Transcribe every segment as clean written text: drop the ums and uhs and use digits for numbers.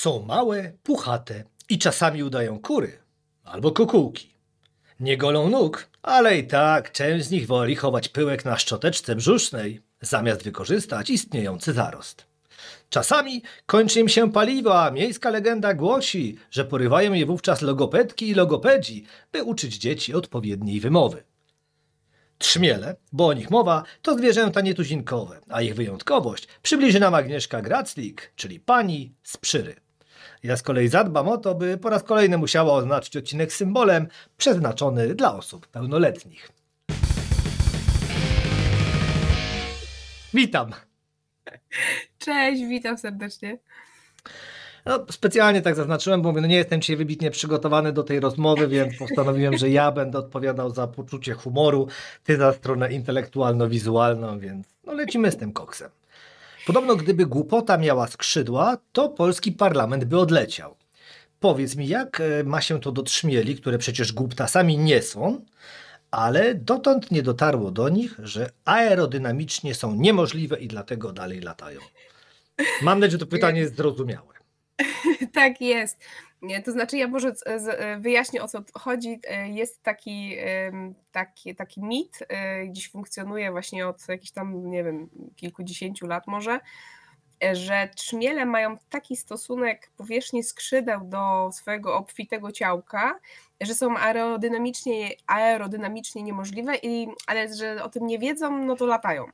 Są małe, puchate i czasami udają kury albo kukułki. Nie golą nóg, ale i tak część z nich woli chować pyłek na szczoteczce brzusznej, zamiast wykorzystać istniejący zarost. Czasami kończy im się paliwo, a miejska legenda głosi, że porywają je wówczas logopedki i logopedzi, by uczyć dzieci odpowiedniej wymowy. Trzmiele, bo o nich mowa, to zwierzęta nietuzinkowe, a ich wyjątkowość przybliży nam Agnieszka Graclik, czyli pani z Przyry. Ja z kolei zadbam o to, by po raz kolejny musiała oznaczyć odcinek symbolem przeznaczony dla osób pełnoletnich. Witam! Cześć, witam serdecznie. No, specjalnie tak zaznaczyłem, bo mówię, nie jestem dzisiaj wybitnie przygotowany do tej rozmowy, więc postanowiłem, że ja będę odpowiadał za poczucie humoru, ty za stronę intelektualno-wizualną, więc lecimy z tym koksem. Podobno gdyby głupota miała skrzydła, to polski parlament by odleciał. Powiedz mi, jak ma się to do trzmieli, które przecież głuptasami nie są, ale dotąd nie dotarło do nich, że aerodynamicznie są niemożliwe i dlatego dalej latają. Mam nadzieję, że to pytanie jest zrozumiałe. Tak jest. To znaczy, ja może wyjaśnię, o co chodzi. Jest taki mit, gdzieś funkcjonuje właśnie od jakichś tam, nie wiem, kilkudziesięciu lat może, że trzmiele mają taki stosunek powierzchni skrzydeł do swojego obfitego ciałka, że są aerodynamicznie niemożliwe, ale że o tym nie wiedzą, no to latają.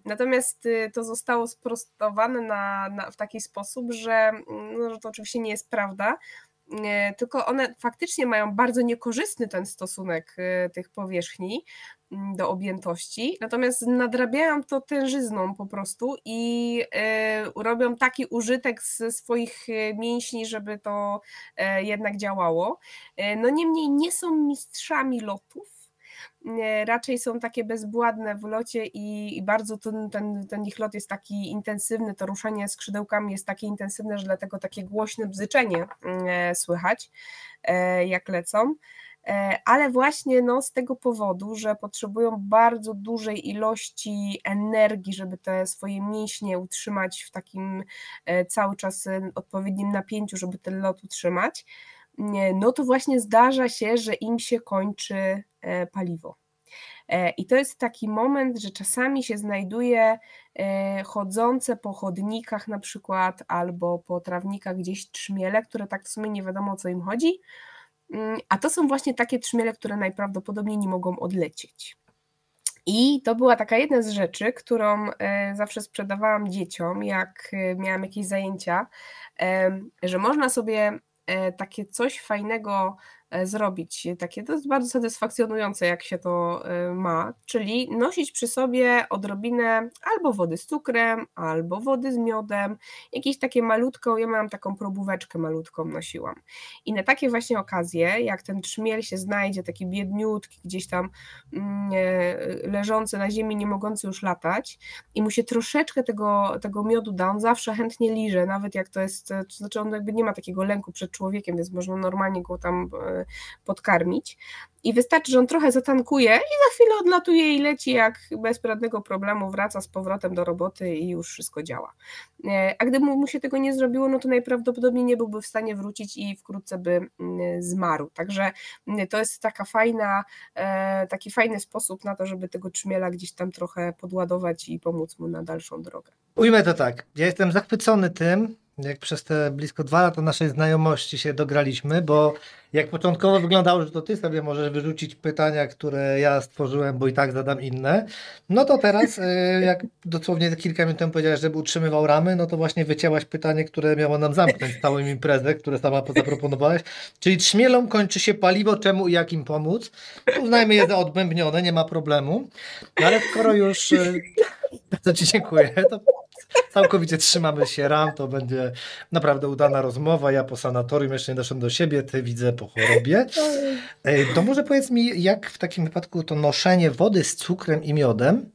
Natomiast to zostało sprostowane w taki sposób, że to oczywiście nie jest prawda, tylko one faktycznie mają bardzo niekorzystny ten stosunek tych powierzchni do objętości, natomiast nadrabiają to tężyzną po prostu i robią taki użytek ze swoich mięśni, żeby to jednak działało. No niemniej nie są mistrzami lotów, raczej są takie bezwładne w locie i bardzo ten ich lot jest taki intensywny, to ruszanie skrzydełkami jest takie intensywne, że dlatego takie głośne bzyczenie słychać, jak lecą. Ale właśnie z tego powodu, że potrzebują bardzo dużej ilości energii, żeby te swoje mięśnie utrzymać w takim cały czas odpowiednim napięciu, żeby ten lot utrzymać, no to właśnie zdarza się, że im się kończy paliwo. I to jest taki moment, że czasami się znajduje chodzące po chodnikach na przykład albo po trawnikach gdzieś trzmiele, które tak w sumie nie wiadomo, o co im chodzi, a to są właśnie takie trzmiele, które najprawdopodobniej nie mogą odlecieć. I to była taka jedna z rzeczy, którą zawsze sprzedawałam dzieciom, jak miałam jakieś zajęcia, że można sobie takie coś fajnego zrobić, to jest bardzo satysfakcjonujące, jak się to ma, czyli nosić przy sobie odrobinę albo wody z cukrem, albo wody z miodem, jakieś takie malutką, ja miałam taką probóweczkę malutką, nosiłam. I na takie właśnie okazje, jak ten trzmiel się znajdzie, taki biedniutki, gdzieś tam leżący na ziemi, nie mogący już latać i mu się troszeczkę tego miodu da, on zawsze chętnie liże, nawet jak to jest, to znaczy on jakby nie ma takiego lęku przed człowiekiem, więc można normalnie go tam podkarmić i wystarczy, że on trochę zatankuje i za chwilę odlatuje i leci jak bez żadnego problemu, wraca z powrotem do roboty i już wszystko działa. A gdyby mu się tego nie zrobiło, no to najprawdopodobniej nie byłby w stanie wrócić i wkrótce by zmarł. Także to jest taki fajny sposób na to, żeby tego trzmiela gdzieś tam trochę podładować i pomóc mu na dalszą drogę. Ujmę to tak, ja jestem zachwycony tym, jak przez te blisko 2 lata naszej znajomości się dograliśmy, bo jak początkowo wyglądało, że to ty sobie możesz wyrzucić pytania, które ja stworzyłem, bo i tak zadam inne, no to teraz, jak dosłownie kilka minut temu powiedziałeś, żeby utrzymywał ramy, no to właśnie wycięłaś pytanie, które miało nam zamknąć całą imprezę, które sama zaproponowałeś, czyli trzmielom kończy się paliwo, czemu i jak im pomóc? Uznajmy je za odbębnione, nie ma problemu, no ale skoro już... Bardzo ci dziękuję, to całkowicie trzymamy się ram, to będzie naprawdę udana rozmowa, ja po sanatorium jeszcze nie doszedłem do siebie, ty widzę po chorobie. To może powiedz mi, jak w takim wypadku to noszenie wody z cukrem i miodem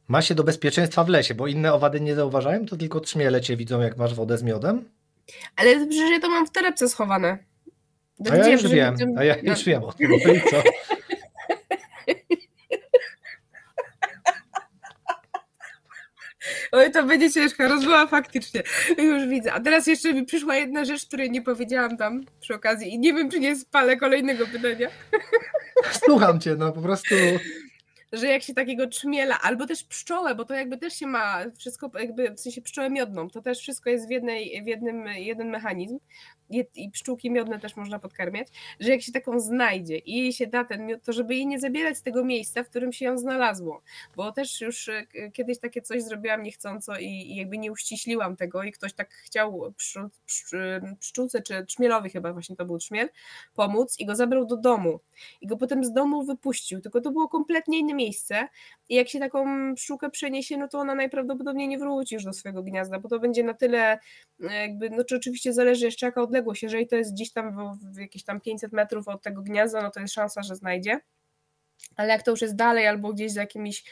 ma się do bezpieczeństwa w lesie, bo inne owady nie zauważają, to tylko trzmiele cię widzą, jak masz wodę z miodem? Ale przecież ja to mam w torebce schowane. A ja już wiem o tym, no i co? Oj, to będzie ciężka rozmowa faktycznie. Już widzę. A teraz jeszcze mi przyszła jedna rzecz, której nie powiedziałam tam przy okazji i nie wiem, czy nie spalę kolejnego pytania. Słucham cię, no po prostu. Że jak się takiego trzmiela, albo też pszczołę, bo to jakby też się ma wszystko, jakby w sensie pszczołę miodną, to też wszystko jest jeden mechanizm i pszczółki miodne też można podkarmiać, że jak się taką znajdzie i jej się da ten miód, to żeby jej nie zabierać z tego miejsca, w którym się ją znalazło, bo też już kiedyś takie coś zrobiłam niechcąco i jakby nie uściśliłam tego i ktoś tak chciał pszczółce czy trzmielowi, chyba właśnie to był trzmiel, pomóc i go zabrał do domu i go potem z domu wypuścił, tylko to było kompletnie inne miejsce i jak się taką pszczółkę przeniesie, no to ona najprawdopodobniej nie wróci już do swojego gniazda, bo to będzie na tyle jakby, no to oczywiście zależy jeszcze jaka odległość, jeżeli to jest gdzieś tam w jakieś tam 500 metrów od tego gniazda, no to jest szansa, że znajdzie, ale jak to już jest dalej albo gdzieś za jakimiś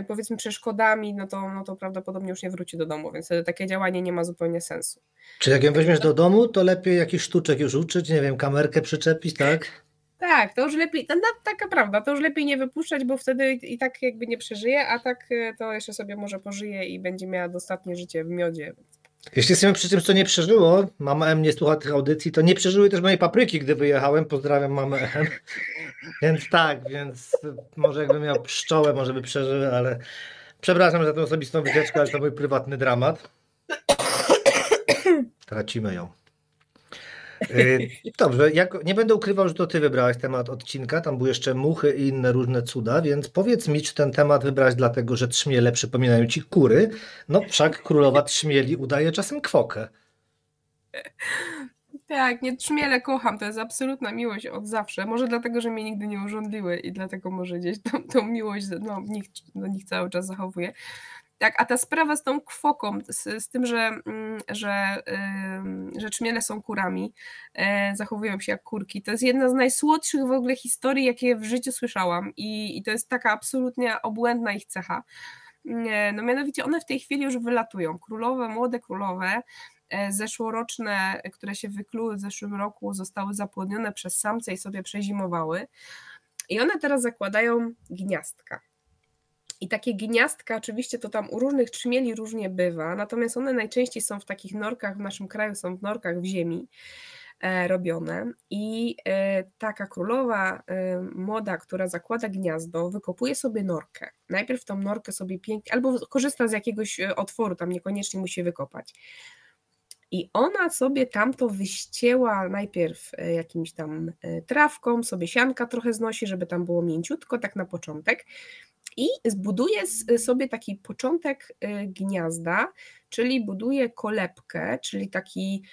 powiedzmy przeszkodami, no to prawdopodobnie już nie wróci do domu, więc takie działanie nie ma zupełnie sensu. Czy jak ją weźmiesz do domu, to lepiej jakiś sztuczek już uczyć, nie wiem, kamerkę przyczepić, tak? Tak, to już lepiej, taka prawda, to już lepiej nie wypuszczać, bo wtedy i tak jakby nie przeżyje, a tak to jeszcze sobie może pożyje i będzie miała dostatnie życie w miodzie. Jeśli jesteśmy przy tym, co nie przeżyło, mama M nie słucha tych audycji, to nie przeżyły też mojej papryki, gdy wyjechałem. Pozdrawiam mamę M. Więc może jakbym miał pszczołę, może by przeżyły, ale przepraszam za tę osobistą wycieczkę, ale to mój prywatny dramat. Tracimy ją. Dobrze, nie będę ukrywał, że to ty wybrałaś temat odcinka, tam były jeszcze muchy i inne różne cuda, więc powiedz mi, czy ten temat wybrałaś dlatego, że trzmiele przypominają ci kury? No wszak królowa trzmieli udaje czasem kwokę. Tak, nie, trzmiele kocham, to jest absolutna miłość od zawsze, może dlatego, że mnie nigdy nie urządliły i dlatego może gdzieś tą miłość do nich cały czas zachowuję. Tak, a ta sprawa z tą kwoką, z tym, że trzmiele są kurami, zachowują się jak kurki, to jest jedna z najsłodszych w ogóle historii, jakie w życiu słyszałam i to jest taka absolutnie obłędna ich cecha. No mianowicie one w tej chwili już wylatują. Młode królowe, zeszłoroczne, które się wykluły w zeszłym roku, zostały zapłodnione przez samce i sobie przezimowały. I one teraz zakładają gniazdka. I takie gniazdka, oczywiście to tam u różnych trzmieli różnie bywa, natomiast one najczęściej są w takich norkach, w naszym kraju są w norkach w ziemi robione i taka królowa młoda, która zakłada gniazdo, wykopuje sobie norkę. Najpierw tą norkę sobie pięknie, albo korzysta z jakiegoś otworu, tam niekoniecznie musi wykopać. I ona sobie tamto wyścięła najpierw jakimś tam trawką, sobie sianka trochę znosi, żeby tam było mięciutko, tak na początek. I zbuduje sobie taki początek gniazda, czyli buduje kolebkę, czyli taki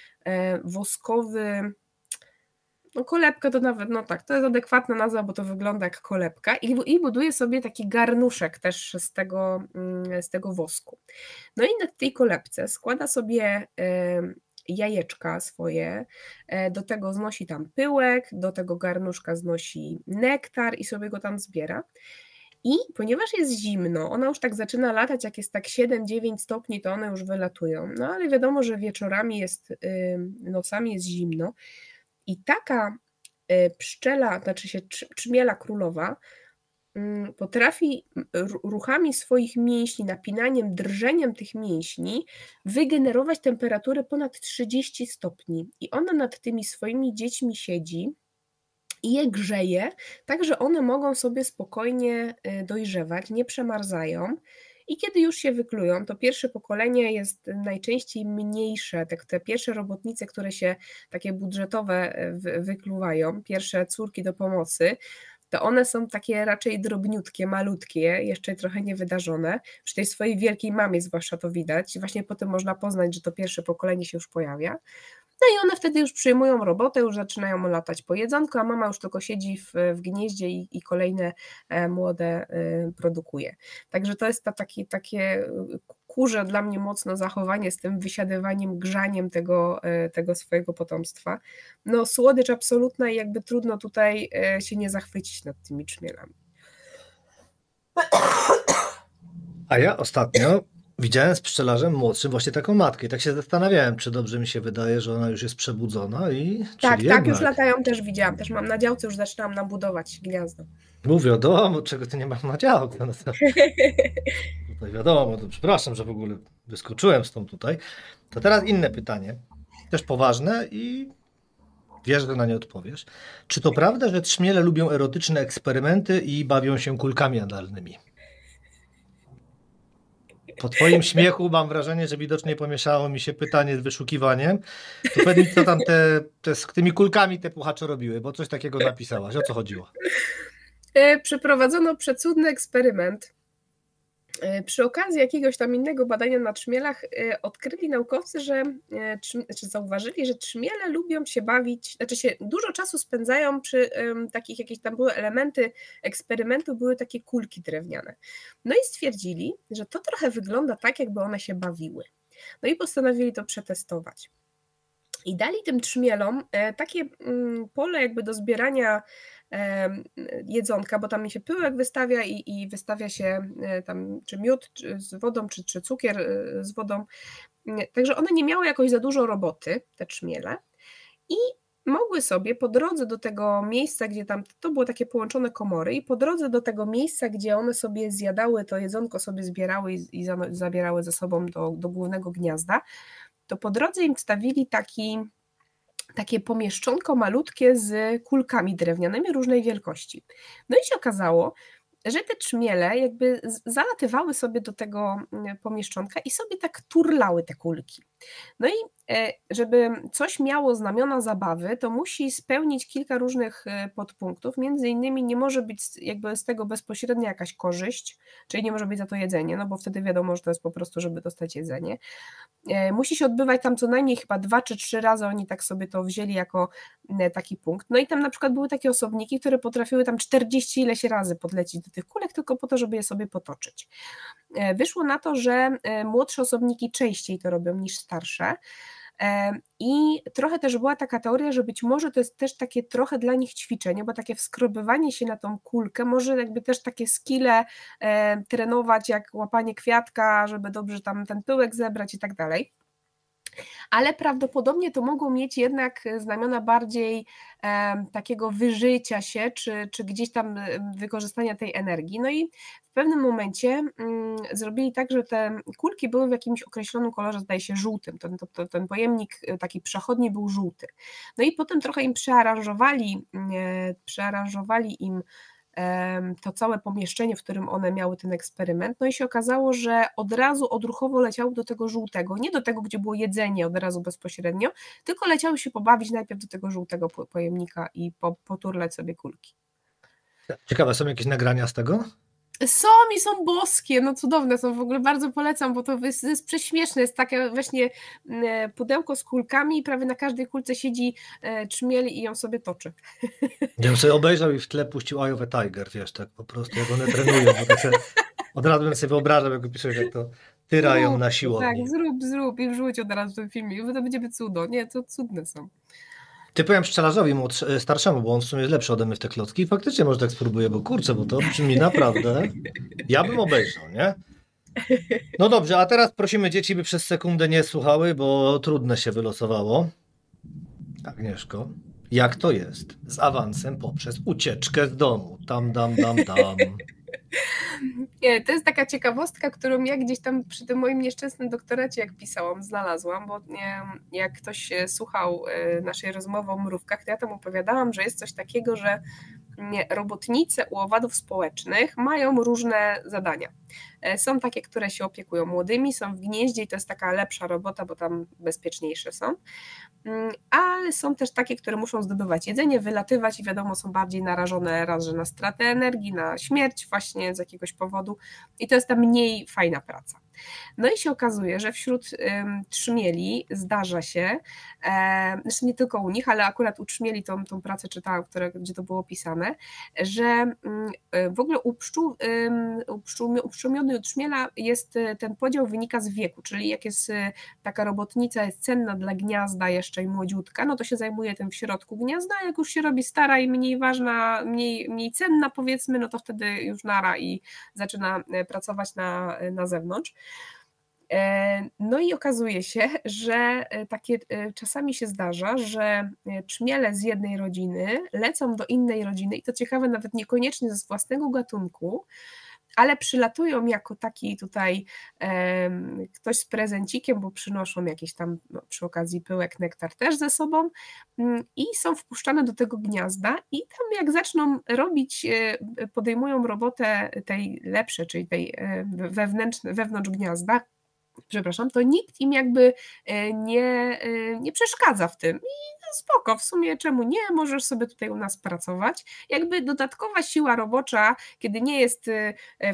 woskowy, no kolebka to nawet, no tak, to jest adekwatna nazwa, bo to wygląda jak kolebka i buduje sobie taki garnuszek też z tego wosku. No i na tej kolebce składa sobie jajeczka swoje, do tego znosi tam pyłek, do tego garnuszka znosi nektar i sobie go tam zbiera. I ponieważ jest zimno, ona już tak zaczyna latać, jak jest tak 7-9 stopni, to one już wylatują. No ale wiadomo, że wieczorami nocami jest zimno. I taka pszczela, znaczy się trzmiela królowa, potrafi ruchami swoich mięśni, napinaniem, drżeniem tych mięśni wygenerować temperaturę ponad 30 stopni. I ona nad tymi swoimi dziećmi siedzi i je grzeje, tak że one mogą sobie spokojnie dojrzewać, nie przemarzają. I kiedy już się wyklują, to pierwsze pokolenie jest najczęściej mniejsze, te pierwsze robotnice, które się takie budżetowe wykluwają, pierwsze córki do pomocy, to one są takie raczej drobniutkie, malutkie, jeszcze trochę niewydarzone. Przy tej swojej wielkiej mamie zwłaszcza to widać. Właśnie potem można poznać, że to pierwsze pokolenie się już pojawia. No i one wtedy już przyjmują robotę, już zaczynają latać po jedzonku, a mama już tylko siedzi w gnieździe i kolejne młode produkuje. Także to jest takie kurze dla mnie mocno zachowanie z tym wysiadywaniem, grzaniem tego swojego potomstwa. No słodycz absolutna i jakby trudno tutaj się nie zachwycić nad tymi trzmielami. A ja ostatnio widziałem z pszczelarzem młodszym właśnie taką matkę i tak się zastanawiałem, czy dobrze mi się wydaje, że ona już jest przebudzona i tak, już latają, też widziałam, też mam na działce, już zaczynam nabudować gniazdo. Mówię o domu, czego ty nie masz na działce. No to to wiadomo, to przepraszam, że w ogóle wyskoczyłem stąd tutaj. To teraz inne pytanie, też poważne i wiesz, że na nie odpowiesz. Czy to prawda, że trzmiele lubią erotyczne eksperymenty i bawią się kulkami analnymi? Po twoim śmiechu mam wrażenie, że widocznie pomieszało mi się pytanie z wyszukiwaniem. To powiedz mi, co tam z tymi kulkami te puchacze robiły, bo coś takiego napisałaś. O co chodziło? Przeprowadzono przecudny eksperyment. Przy okazji jakiegoś tam innego badania na trzmielach odkryli naukowcy, zauważyli, że trzmiele lubią się bawić, znaczy się dużo czasu spędzają przy takich, jakieś tam były elementy eksperymentu, były takie kulki drewniane. No i stwierdzili, że to trochę wygląda tak, jakby one się bawiły. No i postanowili to przetestować. I dali tym trzmielom takie pole jakby do zbierania jedzonka, bo tam mi się pyłek wystawia i wystawia się tam czy miód z wodą, czy cukier z wodą. Także one nie miały jakoś za dużo roboty, te trzmiele, i mogły sobie po drodze do tego miejsca, gdzie tam, to było takie połączone komory, i po drodze do tego miejsca, gdzie one sobie zjadały, to jedzonko sobie zbierały i zabierały ze sobą do głównego gniazda, to po drodze im wstawili takie pomieszczonko malutkie z kulkami drewnianymi różnej wielkości. No i się okazało, że te trzmiele jakby zalatywały sobie do tego pomieszczonka i sobie tak turlały te kulki. No i żeby coś miało znamiona zabawy, to musi spełnić kilka różnych podpunktów, między innymi nie może być jakby z tego bezpośrednia jakaś korzyść, czyli nie może być za to jedzenie, no bo wtedy wiadomo, że to jest po prostu, żeby dostać jedzenie. Musi się odbywać tam co najmniej chyba 2 czy 3 razy, oni tak sobie to wzięli jako taki punkt. No i tam na przykład były takie osobniki, które potrafiły tam 40 ileś razy podlecieć do tych kulek, tylko po to, żeby je sobie potoczyć. Wyszło na to, że młodsze osobniki częściej to robią niż starsze. I trochę też była taka teoria, że być może to jest też takie trochę dla nich ćwiczenie, bo takie wskrobywanie się na tą kulkę może jakby też takie skille trenować, jak łapanie kwiatka, żeby dobrze tam ten pyłek zebrać i tak dalej. Ale prawdopodobnie to mogą mieć jednak znamiona bardziej takiego wyżycia się, czy gdzieś tam wykorzystania tej energii. No i w pewnym momencie zrobili tak, że te kulki były w jakimś określonym kolorze, zdaje się żółtym, ten pojemnik taki przechodni był żółty. No i potem trochę im przearanżowali im to całe pomieszczenie, w którym one miały ten eksperyment, no i się okazało, że od razu odruchowo leciały do tego żółtego, nie do tego, gdzie było jedzenie od razu bezpośrednio, tylko leciały się pobawić najpierw do tego żółtego pojemnika i poturlać sobie kulki. Ciekawe, są jakieś nagrania z tego? Są boskie, no cudowne są, w ogóle bardzo polecam, bo to jest prześmieszne, jest takie właśnie pudełko z kulkami i prawie na każdej kulce siedzi trzmiel i ją sobie toczy. Ja bym sobie obejrzał i w tle puścił Eye of a Tiger, wiesz, tak po prostu, jak one trenują, bo tak od razu bym sobie wyobrażał, jak piszesz, jak to tyrają na siłowni. Tak, zrób i wrzuć od razu ten filmik, bo to będzie cudo, nie, to cudne są. Typowałem pszczelarzowi starszemu, bo on w sumie jest lepszy ode mnie w te klocki i faktycznie może tak spróbuję, bo kurczę, bo to brzmi naprawdę, ja bym obejrzał, nie? No dobrze, a teraz prosimy dzieci, by przez sekundę nie słuchały, bo trudne się wylosowało. Agnieszko, jak to jest z awansem poprzez ucieczkę z domu? Tam. To jest taka ciekawostka, którą ja gdzieś tam przy tym moim nieszczęsnym doktoracie, jak pisałam, znalazłam, bo jak ktoś słuchał naszej rozmowy o mrówkach, to ja tam opowiadałam, że jest coś takiego, że robotnice u owadów społecznych mają różne zadania. Są takie, które się opiekują młodymi, są w gnieździe i to jest taka lepsza robota, bo tam bezpieczniejsze są, ale są też takie, które muszą zdobywać jedzenie, wylatywać i wiadomo, są bardziej narażone raz, że na stratę energii, na śmierć właśnie z jakiegoś powodu i to jest ta mniej fajna praca. No i się okazuje, że wśród trzmieli zdarza się, zresztą nie tylko u nich, ale akurat u trzmieli tą pracę czytałam, gdzie to było opisane, że w ogóle u pszczółmiony, u trzmiela jest ten podział wynika z wieku, czyli jak jest taka robotnica jest cenna dla gniazda jeszcze i młodziutka, no to się zajmuje tym w środku gniazda, a jak już się robi stara i mniej ważna, mniej cenna powiedzmy, no to wtedy już nara i zaczyna pracować na zewnątrz. No i okazuje się, że takie czasami się zdarza, że trzmiele z jednej rodziny lecą do innej rodziny i to ciekawe nawet niekoniecznie ze własnego gatunku, ale przylatują jako taki tutaj ktoś z prezencikiem, bo przynoszą jakieś tam przy okazji pyłek, nektar też ze sobą i są wpuszczane do tego gniazda i tam jak zaczną robić, podejmują robotę tej lepsze, czyli tej wewnątrz gniazda, przepraszam, to nikt im jakby nie przeszkadza w tym i no spoko, w sumie czemu nie, możesz sobie tutaj u nas pracować. Jakby dodatkowa siła robocza, kiedy nie jest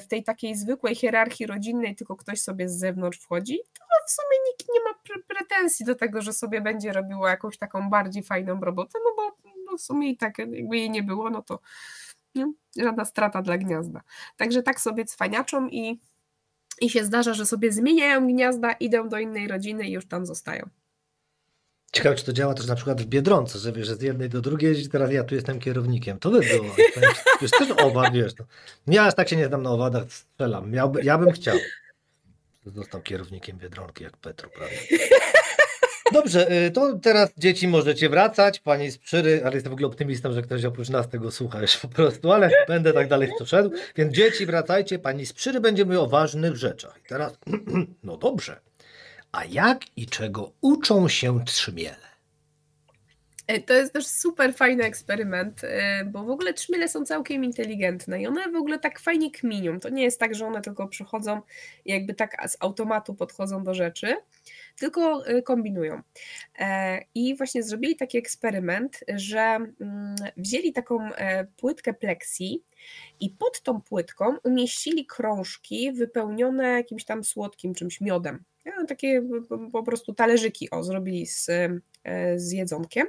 w tej takiej zwykłej hierarchii rodzinnej, tylko ktoś sobie z zewnątrz wchodzi, to w sumie nikt nie ma pretensji do tego, że sobie będzie robiło jakąś taką bardziej fajną robotę, no bo w sumie i tak jakby jej nie było, no to żadna strata dla gniazda. Także tak sobie cwaniaczą i się zdarza, że sobie zmieniają gniazda, idą do innej rodziny i już tam zostają. Ciekawe, czy to działa też na przykład w Biedronce, że wiesz, że z jednej do drugiej jeździ, teraz ja tu jestem kierownikiem. To by było. Wiesz, też owad, wiesz. No. Ja aż tak się nie znam na owadach, strzelam. Ja bym chciał. Został kierownikiem Biedronki jak Petru prawie. Dobrze, to teraz dzieci możecie wracać. Pani z Przyry, ale jestem w ogóle optymistą, że ktoś oprócz nas tego słucha już po prostu, ale będę tak dalej w to szedł. Więc dzieci wracajcie, pani z Przyry będzie mówiła o ważnych rzeczach. I teraz, no dobrze. A jak i czego uczą się trzmiele? To jest też super fajny eksperyment, bo w ogóle trzmiele są całkiem inteligentne i one w ogóle tak fajnie kminią. To nie jest tak, że one tylko przychodzą i jakby tak z automatu podchodzą do rzeczy, tylko kombinują. I właśnie zrobili taki eksperyment, że wzięli taką płytkę pleksji i pod tą płytką umieścili krążki wypełnione jakimś tam słodkim czymś, miodem. Takie po prostu talerzyki zrobili z jedzonkiem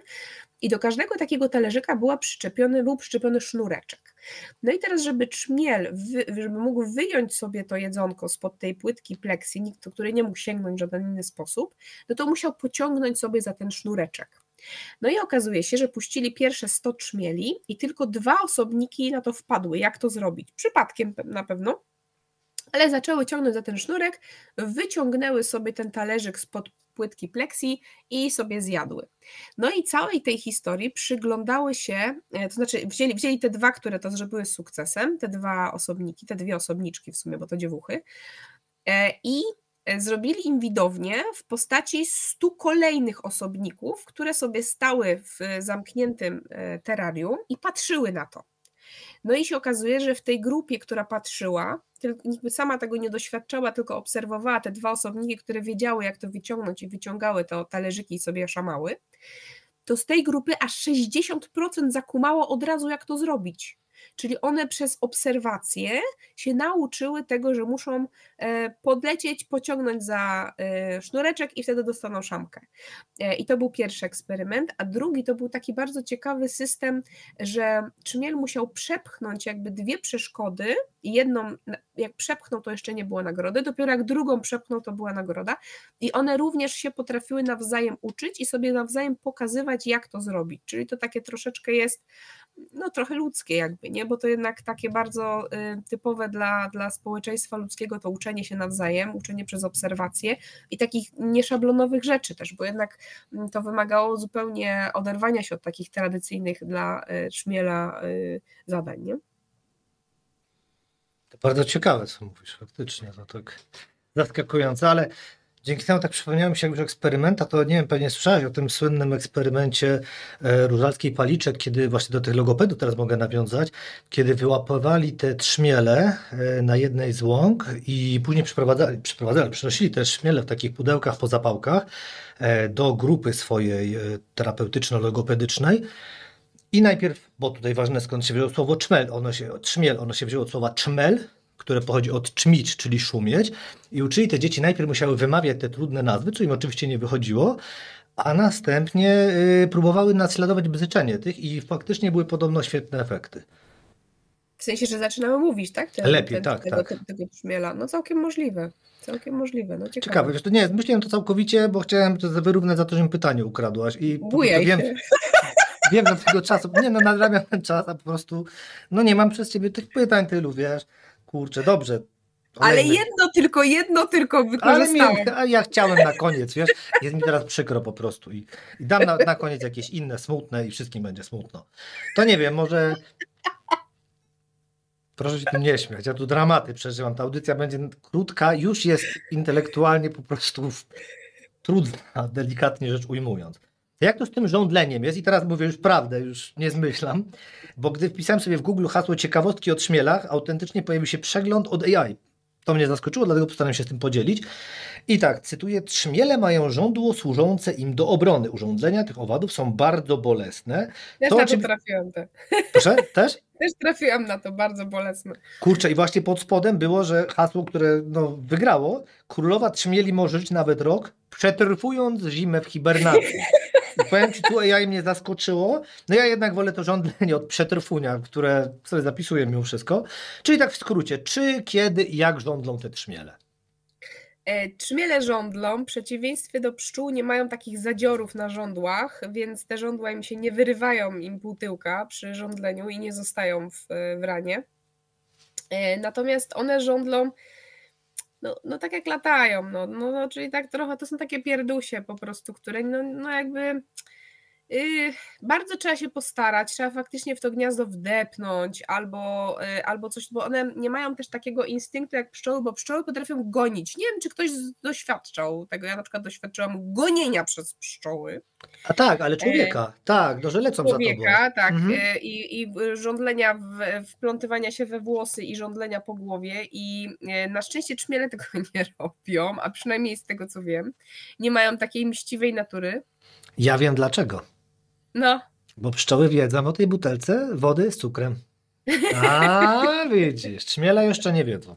i do każdego takiego talerzyka był przyczepiony sznureczek. No i teraz, żeby trzmiel, żeby mógł wyjąć sobie to jedzonko spod tej płytki pleksji, nikt, który nie mógł sięgnąć w żaden inny sposób, no to musiał pociągnąć sobie za ten sznureczek. No i okazuje się, że puścili pierwsze 100 trzmieli i tylko 2 osobniki na to wpadły, jak to zrobić. Przypadkiem na pewno, ale zaczęły ciągnąć za ten sznurek, wyciągnęły sobie ten talerzyk spod płytki pleksji i sobie zjadły. No i całej tej historii przyglądały się, to znaczy wzięli te 2, które to zrobiły z sukcesem, te 2 osobniki, te 2 osobniczki w sumie, bo to dziewuchy, i zrobili im widownię w postaci 100 kolejnych osobników, które sobie stały w zamkniętym terrarium i patrzyły na to. No i się okazuje, że w tej grupie, która patrzyła, nikt sama tego nie doświadczała, tylko obserwowała te 2 osobniki, które wiedziały, jak to wyciągnąć i wyciągały to talerzyki i sobie szamały, to z tej grupy aż 60% zakumało od razu, jak to zrobić. Czyli one przez obserwację się nauczyły tego, że muszą podlecieć, pociągnąć za sznureczek i wtedy dostaną szamkę. I to był pierwszy eksperyment, a drugi to był taki bardzo ciekawy system, że trzmiel musiał przepchnąć jakby 2 przeszkody i jedną, jak przepchnął, to jeszcze nie było nagrody, dopiero jak drugą przepchnął, to była nagroda i one również się potrafiły nawzajem uczyć i sobie nawzajem pokazywać, jak to zrobić, czyli to takie troszeczkę jest no trochę ludzkie jakby, nie? Bo to jednak takie bardzo typowe dla społeczeństwa ludzkiego to uczenie się nawzajem, uczenie przez obserwację i takich nieszablonowych rzeczy też, bo jednak to wymagało zupełnie oderwania się od takich tradycyjnych dla trzmiela zadań, nie? To bardzo ciekawe, co mówisz, faktycznie, to tak zaskakujące, ale dzięki temu tak przypomniałem mi się jakby eksperymenta, to nie wiem, pewnie słyszałeś o tym słynnym eksperymencie Różalskiej Paliczek, kiedy właśnie do tych logopedów teraz mogę nawiązać, kiedy wyłapywali te trzmiele na jednej z łąk i później przynosili te trzmiele w takich pudełkach po zapałkach do grupy swojej terapeutyczno-logopedycznej. I najpierw, bo tutaj ważne skąd się wzięło słowo trzmiel, ono się wzięło od słowa czmel, które pochodzi od czmicz, czyli szumieć i uczyli te dzieci, najpierw musiały wymawiać te trudne nazwy, co im oczywiście nie wychodziło, a następnie próbowały naśladować bzyczenie tych i faktycznie były podobno świetne efekty. W sensie, że zaczynały mówić, tak? Lepiej, tak. Tego trzmiela. No całkiem możliwe. No ciekawe. Wiesz, to nie, myślałem to całkowicie, bo chciałem to wyrównać za to, że mi pytanie ukradłaś. I bujaj się. Wiem do tego czasu, nadrabiam ten czas, a po prostu nie mam przez ciebie tych pytań tylu, wiesz. Kurczę, dobrze. Ale jedno tylko wykorzystałem. Ale ja chciałem na koniec, wiesz, jest mi teraz przykro po prostu i dam na koniec jakieś inne, smutne i wszystkim będzie smutno. To nie wiem, może Proszę się tym nie śmiać, ja tu dramaty przeżywam. Ta audycja będzie krótka, już jest intelektualnie po prostu trudna, delikatnie rzecz ujmując. Jak to z tym żądleniem jest? I teraz mówię już prawdę, już nie zmyślam, bo gdy wpisałem sobie w Google hasło ciekawostki o trzmielach, autentycznie pojawił się przegląd od AI. To mnie zaskoczyło, dlatego postaram się z tym podzielić. I tak, cytuję, trzmiele mają żądło służące im do obrony. Urządzenia tych owadów są bardzo bolesne. Też To na to trafiłam. Proszę, też? Też trafiłam na to, bardzo bolesne. Kurczę, i właśnie pod spodem było, że hasło, które wygrało, królowa trzmieli może żyć nawet rok, przetrwując zimę w hibernacji. I powiem ci, tu AI mnie zaskoczyło. No ja jednak wolę to żądlenie od przetrwania, które sobie zapisuję mimo wszystko. Czyli tak w skrócie, czy, kiedy i jak żądlą te trzmiele? Trzmiele żądlą, w przeciwieństwie do pszczół, nie mają takich zadziorów na żądłach, więc te żądła im się nie wyrywają im półtyłka przy żądleniu i nie zostają w ranie. Natomiast one żądlą, no tak jak latają, czyli tak trochę, to są takie pierdusie po prostu, które no jakby... Bardzo trzeba się postarać, trzeba faktycznie w to gniazdo wdepnąć albo coś, bo one nie mają też takiego instynktu jak pszczoły, bo pszczoły potrafią gonić. Nie wiem, czy ktoś doświadczał tego, ja na przykład doświadczyłam gonienia przez pszczoły. A tak, ale człowieka, tak, że lecą człowieka, za tobą. Tak, i żądlenia, wplątywania się we włosy i żądlenia po głowie i na szczęście trzmiele tego nie robią, a przynajmniej z tego co wiem, nie mają takiej mściwej natury. Ja wiem dlaczego. No. Bo pszczoły wiedzą o tej butelce wody z cukrem. A widzisz, trzmiele jeszcze nie wiedzą.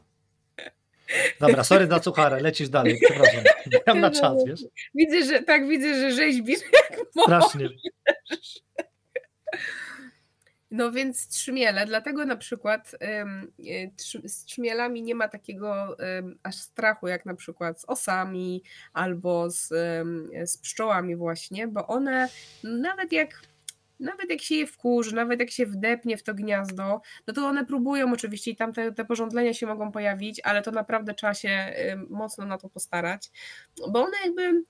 Dobra, sorry za sucharę, lecisz dalej, przepraszam. Mam na czas, wiesz? Widzę, że rzeźbisz jak strasznie. możesz. No więc trzmiele, dlatego na przykład z trzmielami nie ma takiego aż strachu jak na przykład z osami albo z pszczołami właśnie, bo one nawet jak się je wkurzy, nawet jak się wdepnie w to gniazdo, no to one próbują oczywiście i tam te pożądlenia się mogą pojawić, ale to naprawdę trzeba się mocno na to postarać, bo one jakby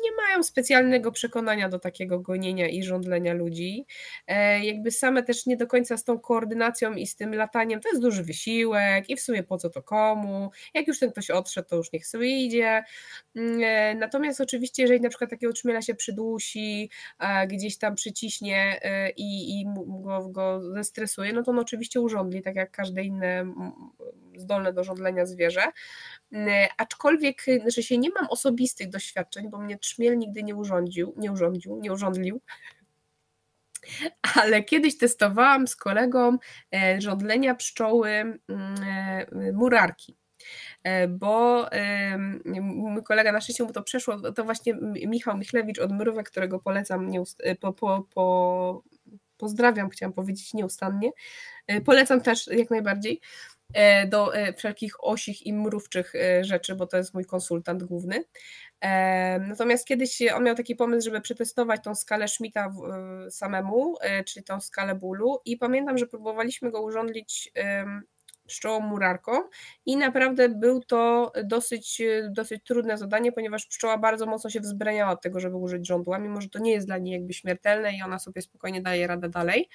nie mają specjalnego przekonania do takiego gonienia i żądlenia ludzi. Jakby same też nie do końca z tą koordynacją i z tym lataniem, to jest duży wysiłek i w sumie po co to komu, jak już ten ktoś odszedł, to już niech sobie idzie. Natomiast oczywiście, jeżeli na przykład takiego trzmiela się przydusi, gdzieś tam przyciśnie i go zestresuje, no to on oczywiście urządli, tak jak każde inne zdolne do żądlenia zwierzę. Aczkolwiek, że się nie mam osobistych doświadczeń, bo mnie trzmiel nigdy nie urządlił, ale kiedyś testowałam z kolegą żądlenia pszczoły murarki, bo mój kolega, na szczęście mu to przeszło, to właśnie Michał Michlewicz od Mrówek, którego polecam, pozdrawiam, chciałam powiedzieć nieustannie, polecam też jak najbardziej do wszelkich osich i mrówczych rzeczy, bo to jest mój konsultant główny. Natomiast kiedyś on miał taki pomysł, żeby przetestować tą skalę Schmidta samemu, czyli tą skalę bólu i pamiętam, że próbowaliśmy go urządlić pszczołą murarką i naprawdę był to dosyć trudne zadanie, ponieważ pszczoła bardzo mocno się wzbraniała od tego, żeby użyć żądła, mimo że to nie jest dla niej jakby śmiertelne i ona sobie spokojnie daje radę dalej.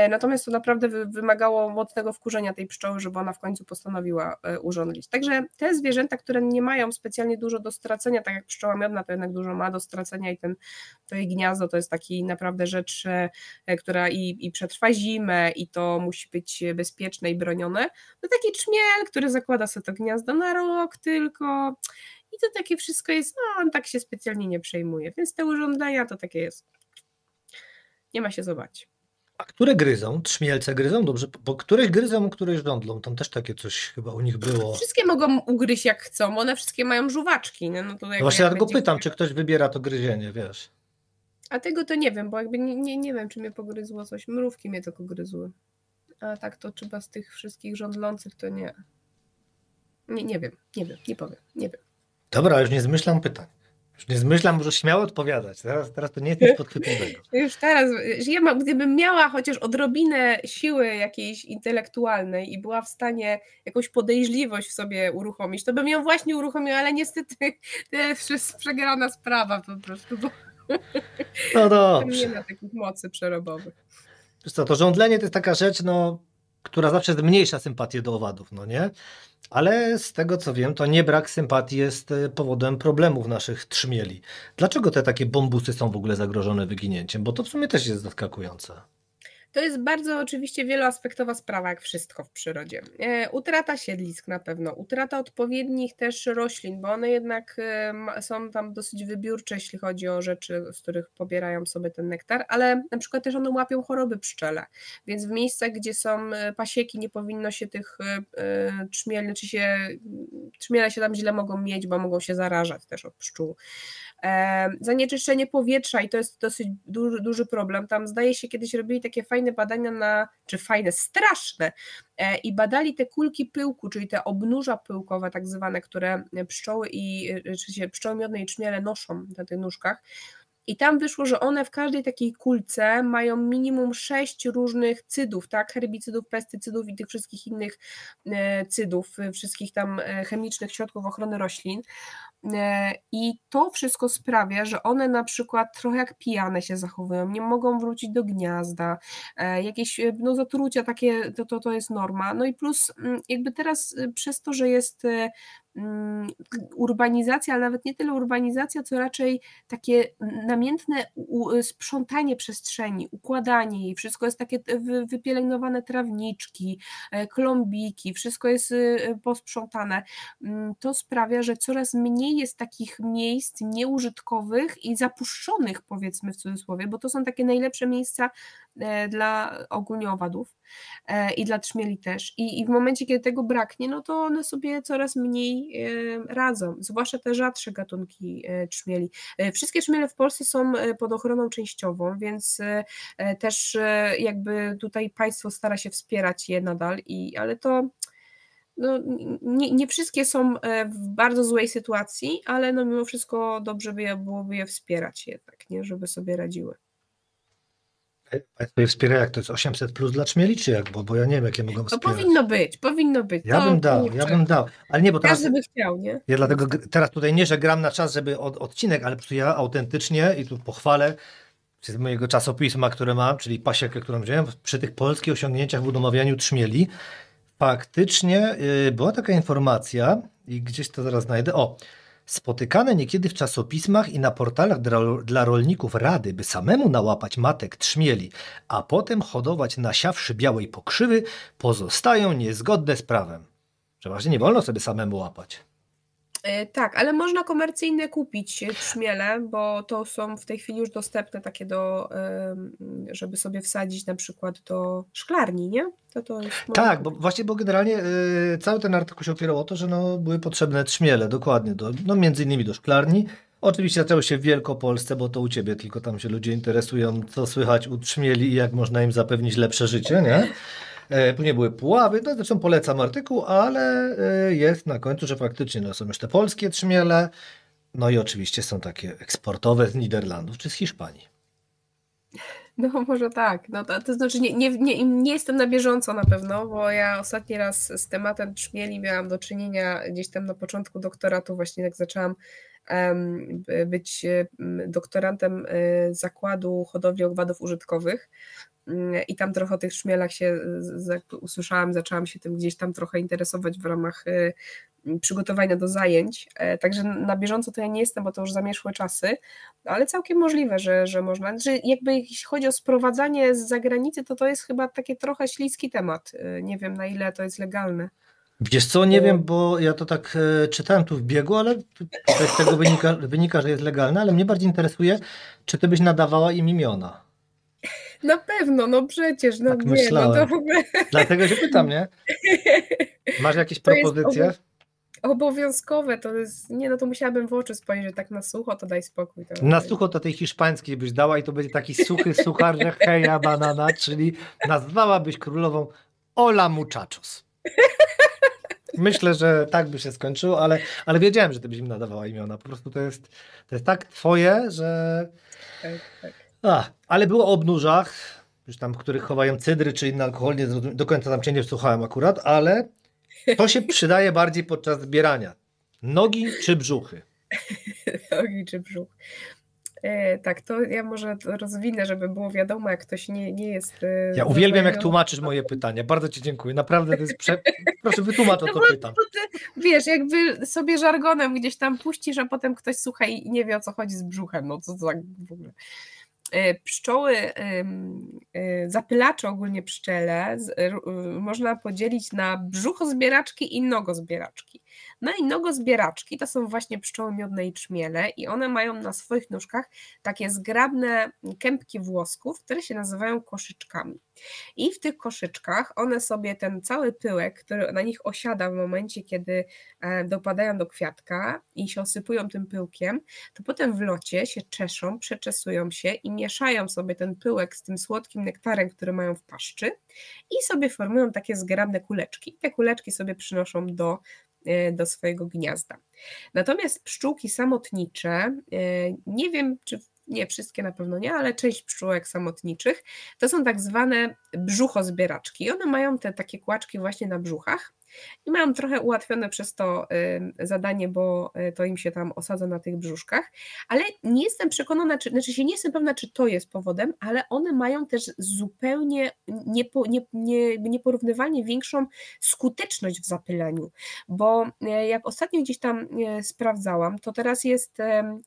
Natomiast to naprawdę wymagało mocnego wkurzenia tej pszczoły, żeby ona w końcu postanowiła urządlić. Także te zwierzęta, które nie mają specjalnie dużo do stracenia, tak jak pszczoła miodna, to jednak dużo ma do stracenia i to jej gniazdo to jest taki naprawdę rzecz, która i przetrwa zimę i to musi być bezpieczne i bronione. To taki trzmiel, który zakłada sobie to gniazdo na rok tylko i to takie wszystko jest, on tak się specjalnie nie przejmuje, więc te urządzenia to takie jest. Nie ma się zobaczyć. A które gryzą? Trzmielce gryzą? Dobrze, bo których gryzą, których żądlą? Tam też takie coś chyba u nich było. Wszystkie mogą ugryźć jak chcą, one wszystkie mają żuwaczki. No to właśnie ja go pytam, czy ktoś wybiera to gryzienie, wiesz. A tego to nie wiem, bo jakby nie wiem, czy mnie pogryzło coś. Mrówki mnie tylko gryzły. A tak to chyba z tych wszystkich żądlących to nie. Nie wiem, nie powiem, nie wiem. Dobra, już nie zmyślam pytań. Już nie zmyślam, możesz śmiało odpowiadać. Teraz to nie jest nic podchwytliwego. Już teraz, gdybym miała chociaż odrobinę siły jakiejś intelektualnej i była w stanie jakąś podejrzliwość w sobie uruchomić, to bym ją właśnie uruchomiła, ale niestety to jest przegrana sprawa po prostu, bo no dobrze. Nie ma takich mocy przerobowych. Wiesz co, to żądlenie to jest taka rzecz, która zawsze zmniejsza sympatię do owadów, no nie? Ale z tego co wiem, to nie brak sympatii jest powodem problemów naszych trzmieli. Dlaczego te takie bombusy są w ogóle zagrożone wyginięciem? Bo to w sumie też jest zaskakujące. To jest bardzo oczywiście wieloaspektowa sprawa, jak wszystko w przyrodzie. Utrata siedlisk na pewno, utrata odpowiednich też roślin, bo one jednak są tam dosyć wybiórcze, jeśli chodzi o rzeczy, z których pobierają sobie ten nektar, ale na przykład też one łapią choroby pszczele, więc w miejscach, gdzie są pasieki, nie powinno się tych trzmieli, trzmiele się tam źle mogą mieć, bo mogą się zarażać też od pszczół. Zanieczyszczenie powietrza i to jest dosyć duży problem. Tam zdaje się kiedyś robili takie fajne badania czy fajne, straszne i badali te kulki pyłku, czyli te obnóża pyłkowe tak zwane, które pszczoły czy pszczoły miodne i trzmiele noszą na tych nóżkach. I tam wyszło, że one w każdej takiej kulce mają minimum 6 różnych cydów, tak? Herbicydów, pestycydów i tych wszystkich innych cydów, wszystkich tam chemicznych środków ochrony roślin. I to wszystko sprawia, że one na przykład trochę jak pijane się zachowują, nie mogą wrócić do gniazda, jakieś zatrucia takie, to jest norma. No i plus jakby teraz przez to, że jest urbanizacja, ale nawet nie tyle urbanizacja, co raczej takie namiętne sprzątanie przestrzeni, układanie jej, wszystko jest takie wypielęgnowane trawniczki, klombiki, wszystko jest posprzątane. To sprawia, że coraz mniej jest takich miejsc nieużytkowych i zapuszczonych, powiedzmy w cudzysłowie, bo to są takie najlepsze miejsca dla ogólnie owadów i dla trzmieli też. I w momencie, kiedy tego braknie, no to one sobie coraz mniej radzą, zwłaszcza te rzadsze gatunki trzmieli. Wszystkie trzmiele w Polsce są pod ochroną częściową, więc też jakby tutaj państwo stara się wspierać je nadal, ale to no, nie wszystkie są w bardzo złej sytuacji, ale no mimo wszystko dobrze byłoby je wspierać jednak, nie, żeby sobie radziły. Państwo je wspiera, jak to jest 800 plus dla trzmieli, czy jak? Bo ja nie wiem, jakie mogą To wspierać. powinno być. Ja bym dał, ale nie, bo teraz... Każdy by chciał, nie? Ja dlatego teraz tutaj nie, że gram na czas, żeby odcinek, ale po prostu ja autentycznie i tu pochwalę z mojego czasopisma, które mam, czyli pasiekę, którą wziąłem, przy tych polskich osiągnięciach w udomawianiu trzmieli, faktycznie była taka informacja i gdzieś to zaraz znajdę. Spotykane niekiedy w czasopismach i na portalach dla rolników rady, by samemu nałapać matek trzmieli, a potem hodować nasiawszy białej pokrzywy, pozostają niezgodne z prawem. Przeważnie nie wolno sobie samemu łapać. Tak, ale można komercyjnie kupić trzmiele, bo to są w tej chwili już dostępne takie żeby sobie wsadzić na przykład do szklarni, nie? To jest tak, bo generalnie cały ten artykuł się opierał o to, że były potrzebne trzmiele, dokładnie, między innymi do szklarni. Oczywiście zaczęło się w Wielkopolsce, bo to u ciebie tylko tam się ludzie interesują, co słychać u trzmieli i jak można im zapewnić lepsze życie, nie? Później były Puławy, zresztą polecam artykuł, ale jest na końcu, że faktycznie są już te polskie trzmiele, no i oczywiście są takie eksportowe z Niderlandów czy z Hiszpanii. No może tak, to znaczy nie jestem na bieżąco na pewno, bo ja ostatni raz z tematem trzmieli miałam do czynienia gdzieś tam na początku doktoratu, właśnie jak zaczęłam być doktorantem zakładu hodowli owadów użytkowych i tam trochę o tych trzmielach się usłyszałam, zaczęłam się tym gdzieś tam trochę interesować w ramach przygotowania do zajęć, także na bieżąco to ja nie jestem, bo to już zamieszłe czasy, ale całkiem możliwe, że można, że jakby jeśli chodzi o sprowadzanie z zagranicy, to jest chyba taki trochę śliski temat, nie wiem na ile to jest legalne. Wiesz co, nie wiem, bo ja to tak czytałem tu w biegu, ale z tego wynika, że jest legalne, ale mnie bardziej interesuje, czy ty byś nadawała im imiona. Na pewno, no przecież, tak myślałem. To w ogóle... Dlatego się pytam, nie? Masz jakieś propozycje? Obowiązkowe to jest, to musiałabym w oczy spojrzeć, tak na sucho to daj spokój. Na sucho to tej hiszpańskiej byś dała i to będzie taki suchy suchar, że heja banana, czyli nazwałabyś królową Ola Muchachos. Myślę, że tak by się skończyło, ale wiedziałem, że ty byś im nadawała imiona. Po prostu to jest tak twoje, że... Tak. Ale było o obnóżach, już tam, w których chowają cydry czy inne alkohol, nie do końca tam cię nie wsłuchałem akurat, ale to się przydaje bardziej podczas zbierania. Nogi czy brzuchy? Nogi czy brzuch? Tak, to ja może to rozwinę, żeby było wiadomo, jak ktoś nie jest... Ja uwielbiam, jak tłumaczysz moje pytania. Bardzo ci dziękuję. Naprawdę to jest proszę wytłumacz, o co pytam. Wiesz, jakby sobie żargonem gdzieś tam puścisz, a potem ktoś słucha i nie wie, o co chodzi z brzuchem. No co to tak w ogóle. Pszczoły, zapylacze, ogólnie pszczele, można podzielić na brzuchozbieraczki i nogozbieraczki. No i nogozbieraczki to są właśnie pszczoły miodne i czmiele i one mają na swoich nóżkach takie zgrabne kępki włosków, które się nazywają koszyczkami. I w tych koszyczkach one sobie ten cały pyłek, który na nich osiada w momencie, kiedy dopadają do kwiatka i się osypują tym pyłkiem, to potem w locie się czeszą, przeczesują się i mieszają sobie ten pyłek z tym słodkim nektarem, który mają w paszczy i sobie formują takie zgrabne kuleczki. Te kuleczki sobie przynoszą do swojego gniazda. Natomiast pszczółki samotnicze, nie wiem, czy nie wszystkie na pewno nie, ale część pszczółek samotniczych to są tak zwane brzuchozbieraczki. One mają te takie kłaczki właśnie na brzuchach i mają trochę ułatwione przez to zadanie, bo to im się tam osadza na tych brzuszkach, ale nie jestem przekonana, nie jestem pewna, czy to jest powodem, ale one mają też zupełnie nieporównywalnie większą skuteczność w zapyleniu, bo jak ostatnio gdzieś tam sprawdzałam, to teraz jest,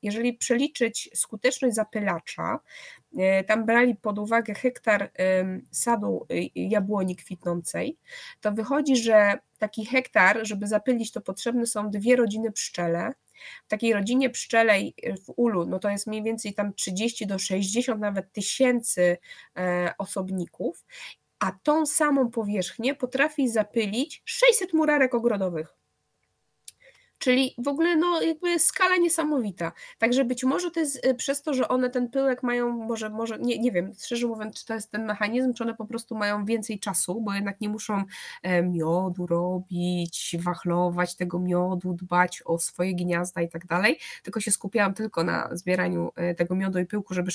jeżeli przeliczyć skuteczność zapylacza, tam brali pod uwagę hektar sadu jabłoni kwitnącej, to wychodzi, że taki hektar, żeby zapylić, to potrzebne są 2 rodziny pszczele. W takiej rodzinie pszczelej w ulu, no to jest mniej więcej tam 30 do 60 nawet tysięcy osobników, a tą samą powierzchnię potrafi zapylić 600 murarek ogrodowych. Czyli w ogóle no jakby skala niesamowita. Także być może to jest przez to, że one ten pyłek mają, może nie wiem, szczerze mówiąc, czy to jest ten mechanizm, czy one po prostu mają więcej czasu, bo jednak nie muszą miodu robić, wachlować tego miodu, dbać o swoje gniazda i tak dalej, tylko się skupiałam tylko na zbieraniu tego miodu i pyłku, żeby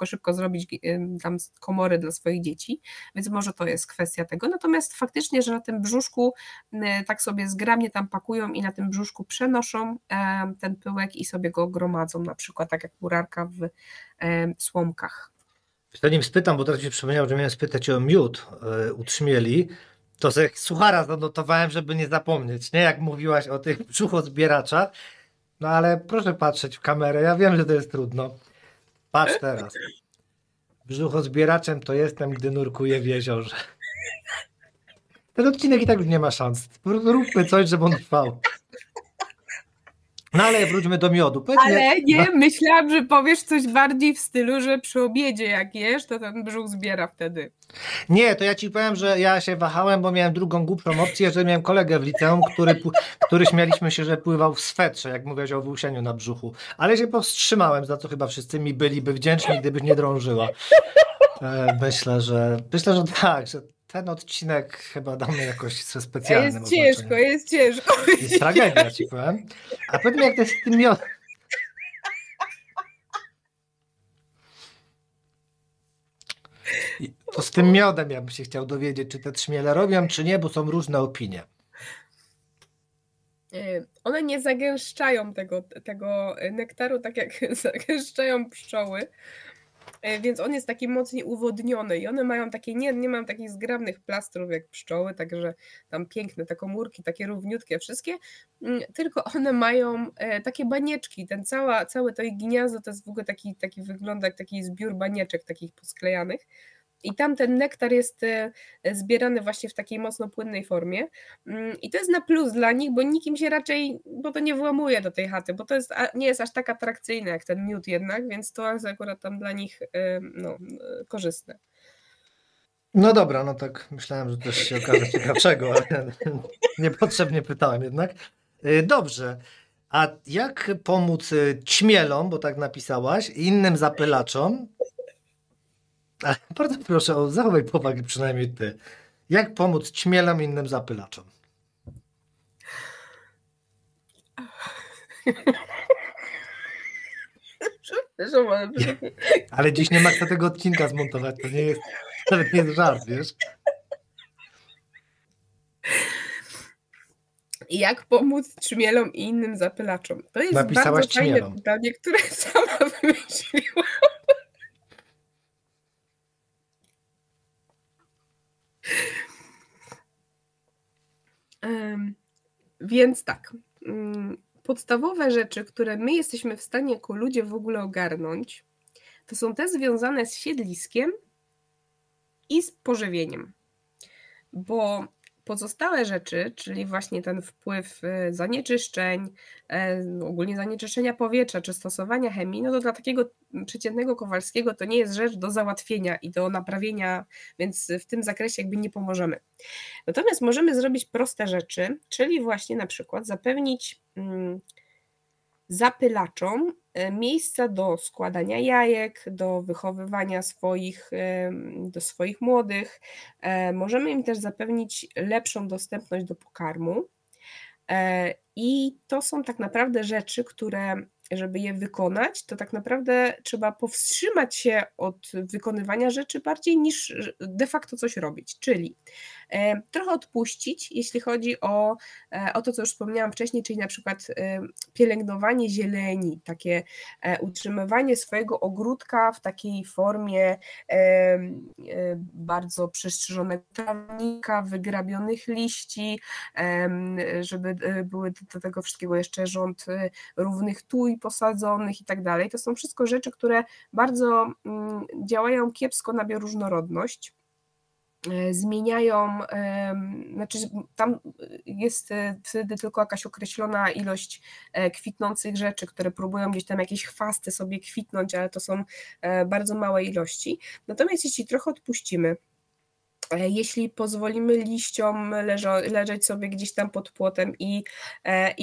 szybko zrobić tam komory dla swoich dzieci, więc może to jest kwestia tego. Natomiast faktycznie, że na tym brzuszku tak sobie zgrabnie tam pakują i na tym brzuszku przenoszą ten pyłek i sobie go gromadzą, na przykład tak jak murarka w słomkach. Zanim spytam, bo teraz mi się przypomniało, że miałem spytać o miód utrzmieli, to sobie suchara zanotowałem, żeby nie zapomnieć, nie? Jak mówiłaś o tych brzuchozbieraczach, no ale proszę patrzeć w kamerę, ja wiem, że to jest trudno. Patrz teraz. Brzuchozbieraczem to jestem, gdy nurkuję w jeziorze. Ten odcinek i tak już nie ma szans. Róbmy coś, żeby on trwał. No ale wróćmy do miodu. Ale nie, myślałam, że powiesz coś bardziej w stylu, że przy obiedzie jak jesz, to ten brzuch zbiera wtedy. Nie, to ja ci powiem, że ja się wahałem, bo miałem drugą głupszą opcję, że miałem kolegę w liceum, który śmialiśmy się, że pływał w swetrze, jak mówiłaś o włósieniu na brzuchu. Ale się powstrzymałem, za co chyba wszyscy mi byliby wdzięczni, gdybyś nie drążyła. Myślę, że tak, że ten odcinek chyba damy jakoś specjalnym oznaczeniem. Jest ciężko. Jest tragedia, ci powiem. A potem jak to jest z tym miodem? To z tym miodem ja bym się chciał dowiedzieć, czy te trzmiele robią, czy nie, bo są różne opinie. One nie zagęszczają tego nektaru tak jak zagęszczają pszczoły, więc on jest taki mocniej uwodniony i one mają takie, nie mają takich zgrabnych plastrów jak pszczoły, także tam piękne te komórki, takie równiutkie wszystkie, tylko one mają takie banieczki, całe to ich gniazdo to jest w ogóle taki wygląda jak taki zbiór banieczek takich posklejanych. I tam ten nektar jest zbierany właśnie w takiej mocno płynnej formie i to jest na plus dla nich, bo nikim się raczej, bo to nie włamuje do tej chaty, bo to nie jest aż tak atrakcyjne jak ten miód jednak, więc to jest akurat tam dla nich korzystne. No dobra, no tak myślałem, że też się okaże ciekawszego, ale niepotrzebnie pytałem jednak. Dobrze, a jak pomóc ćmielom, bo tak napisałaś, i innym zapylaczom? Ale bardzo proszę, zachowaj powagę przynajmniej ty. Jak pomóc ćmielom i innym zapylaczom? Ale dziś nie ma kto tego odcinka zmontować, to nawet nie jest żart, wiesz? Jak pomóc trzmielom i innym zapylaczom? To jest Napisałaś bardzo fajne trzmielom. pytanie, które sama wymyśliłam. Więc tak, podstawowe rzeczy, które my jesteśmy w stanie jako ludzie w ogóle ogarnąć, to są te związane z siedliskiem i z pożywieniem. Bo pozostałe rzeczy, czyli właśnie ten wpływ zanieczyszczeń, ogólnie zanieczyszczenia powietrza czy stosowania chemii, no to dla takiego przeciętnego Kowalskiego to nie jest rzecz do załatwienia i do naprawienia, więc w tym zakresie jakby nie pomożemy. Natomiast możemy zrobić proste rzeczy, czyli właśnie na przykład zapewnić zapylaczom miejsca do składania jajek, do wychowywania swoich młodych. Możemy im też zapewnić lepszą dostępność do pokarmu. I to są tak naprawdę rzeczy, które, żeby je wykonać, to tak naprawdę trzeba powstrzymać się od wykonywania rzeczy bardziej niż de facto coś robić, czyli trochę odpuścić, jeśli chodzi o to, co już wspomniałam wcześniej, czyli na przykład pielęgnowanie zieleni, takie utrzymywanie swojego ogródka w takiej formie bardzo przestrzeżonego trawnika, wygrabionych liści, żeby były do tego wszystkiego jeszcze rząd równych tuj posadzonych i tak dalej. To są wszystko rzeczy, które bardzo działają kiepsko na bioróżnorodność. Zmieniają, znaczy tam jest wtedy tylko jakaś określona ilość kwitnących rzeczy, które próbują gdzieś tam jakieś chwasty sobie kwitnąć, ale to są bardzo małe ilości. Natomiast jeśli trochę odpuścimy, jeśli pozwolimy liściom leżeć sobie gdzieś tam pod płotem i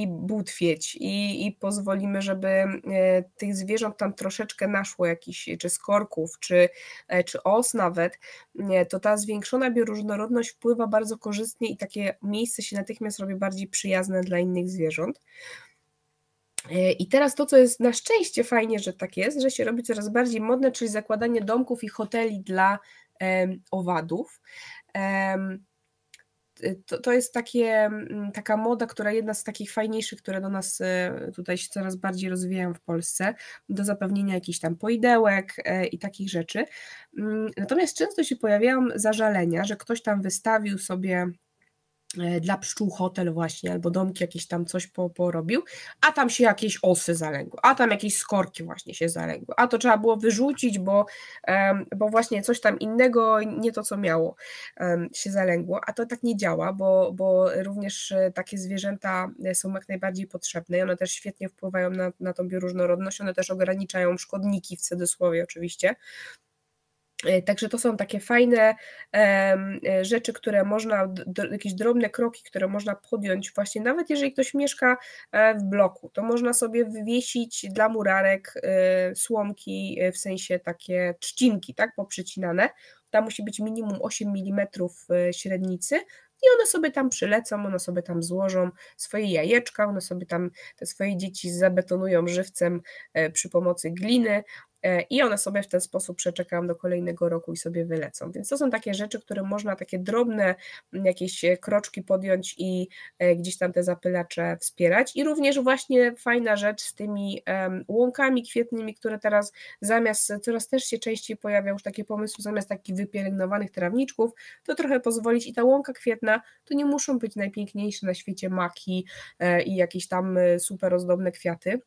butwieć i pozwolimy, żeby tych zwierząt tam troszeczkę naszło jakiś, czy skorków, czy os nawet, to ta zwiększona bioróżnorodność wpływa bardzo korzystnie i takie miejsce się natychmiast robi bardziej przyjazne dla innych zwierząt. I teraz to, co jest na szczęście fajnie, że tak jest, że się robi coraz bardziej modne, czyli zakładanie domków i hoteli dla owadów. To jest taka moda, która jedna z takich fajniejszych, które do nas tutaj się coraz bardziej rozwijają w Polsce, do zapewnienia jakichś tam poidełek i takich rzeczy. Natomiast często się pojawiają zażalenia, że ktoś tam wystawił sobie dla pszczół hotel właśnie, albo domki jakieś tam coś porobił, a tam się jakieś osy zalęgły, a tam jakieś skorki właśnie się zalęgły, a to trzeba było wyrzucić, bo właśnie coś tam innego, nie to co miało się zalęgło, a to tak nie działa, bo również takie zwierzęta są jak najbardziej potrzebne i one też świetnie wpływają na tą bioróżnorodność, one też ograniczają szkodniki w cudzysłowie oczywiście. Także to są takie fajne rzeczy, które można, jakieś drobne kroki, które można podjąć właśnie, nawet jeżeli ktoś mieszka w bloku, to można sobie wywiesić dla murarek słomki, w sensie takie trzcinki, tak, poprzycinane. Tam musi być minimum 8 mm średnicy i one sobie tam przylecą, one sobie tam złożą swoje jajeczka, one sobie tam te swoje dzieci zabetonują żywcem przy pomocy gliny, i one sobie w ten sposób przeczekają do kolejnego roku i sobie wylecą. Więc to są takie rzeczy, które można, takie drobne jakieś kroczki podjąć i gdzieś tam te zapylacze wspierać. I również właśnie fajna rzecz z tymi łąkami kwietnymi, które teraz coraz też się częściej pojawiają już takie pomysły, zamiast takich wypielęgnowanych trawniczków, to trochę pozwolić i ta łąka kwietna, to nie muszą być najpiękniejsze na świecie maki i jakieś tam super ozdobne kwiaty,